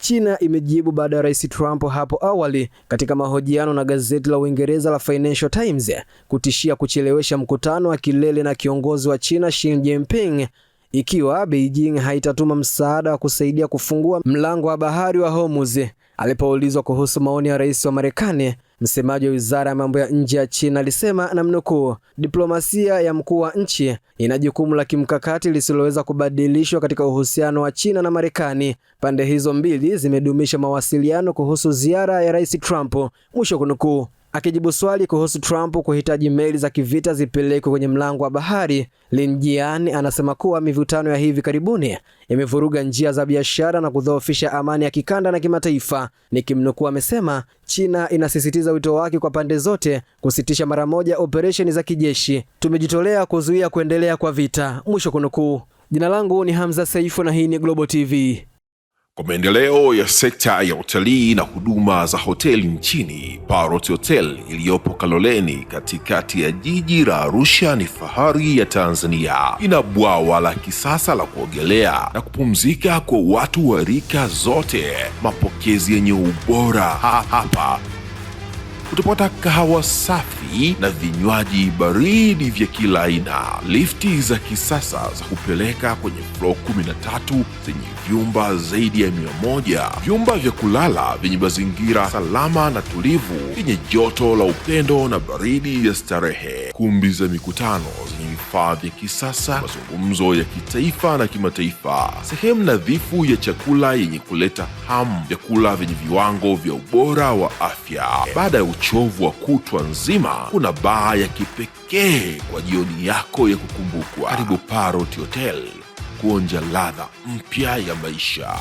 China imejibu baada ya Rais Trump hapo awali katika mahojiano na gazeti la Uingereza la Financial Times kutishia kuchelewesha mkutano wa kilele na kiongozi wa China Xi Jinping ikiwa Beijing haitatuma msaada wa kusaidia kufungua mlango wa bahari wa Hormuz. Alipoulizwa kuhusu maoni ya rais wa Marekani, msemaji wa Wizara ya Mambo ya Nje ya China alisema, namnukuu, diplomasia ya mkuu wa nchi ina jukumu la kimkakati lisiloweza kubadilishwa katika uhusiano wa China na Marekani. Pande hizo mbili zimedumisha mawasiliano kuhusu ziara ya Rais Trump, mwisho kunukuu. Akijibu swali kuhusu Trump kuhitaji meli za kivita zipelekwe kwenye mlango wa bahari, Lin Jian anasema kuwa mivutano ya hivi karibuni imevuruga njia za biashara na kudhoofisha amani ya kikanda na kimataifa. Nikimnukuu, amesema China inasisitiza wito wake kwa pande zote kusitisha mara moja operesheni za kijeshi. Tumejitolea kuzuia kuendelea kwa vita, mwisho kunukuu. Jina langu ni Hamza Saifu na hii ni Global TV. Kwa maendeleo ya sekta ya utalii na huduma za hoteli nchini, Parrot Hotel iliyopo Kaloleni katikati ya jiji la Arusha ni fahari ya Tanzania. Ina bwawa la kisasa la kuogelea na kupumzika kwa watu wa rika zote, mapokezi yenye ubora. Hapa utapata kahawa safi na vinywaji baridi vya kila aina, lifti za kisasa za kupeleka kwenye floor 13 zenye vyumba zaidi ya 100, vyumba vya kulala vyenye mazingira salama na tulivu, vyenye joto la upendo na baridi ya starehe, kumbi za mikutano zenye vifaa vya kisasa, mazungumzo ya kitaifa na kimataifa, sehemu nadhifu ya chakula yenye kuleta hamu, vyakula vyenye viwango vya ubora wa afya. Baada ya uchovu wa kutwa nzima, kuna baa ya kipekee kwa jioni yako ya kukumbukwa. Karibu Parrot Hotel kuonja ladha mpya ya maisha.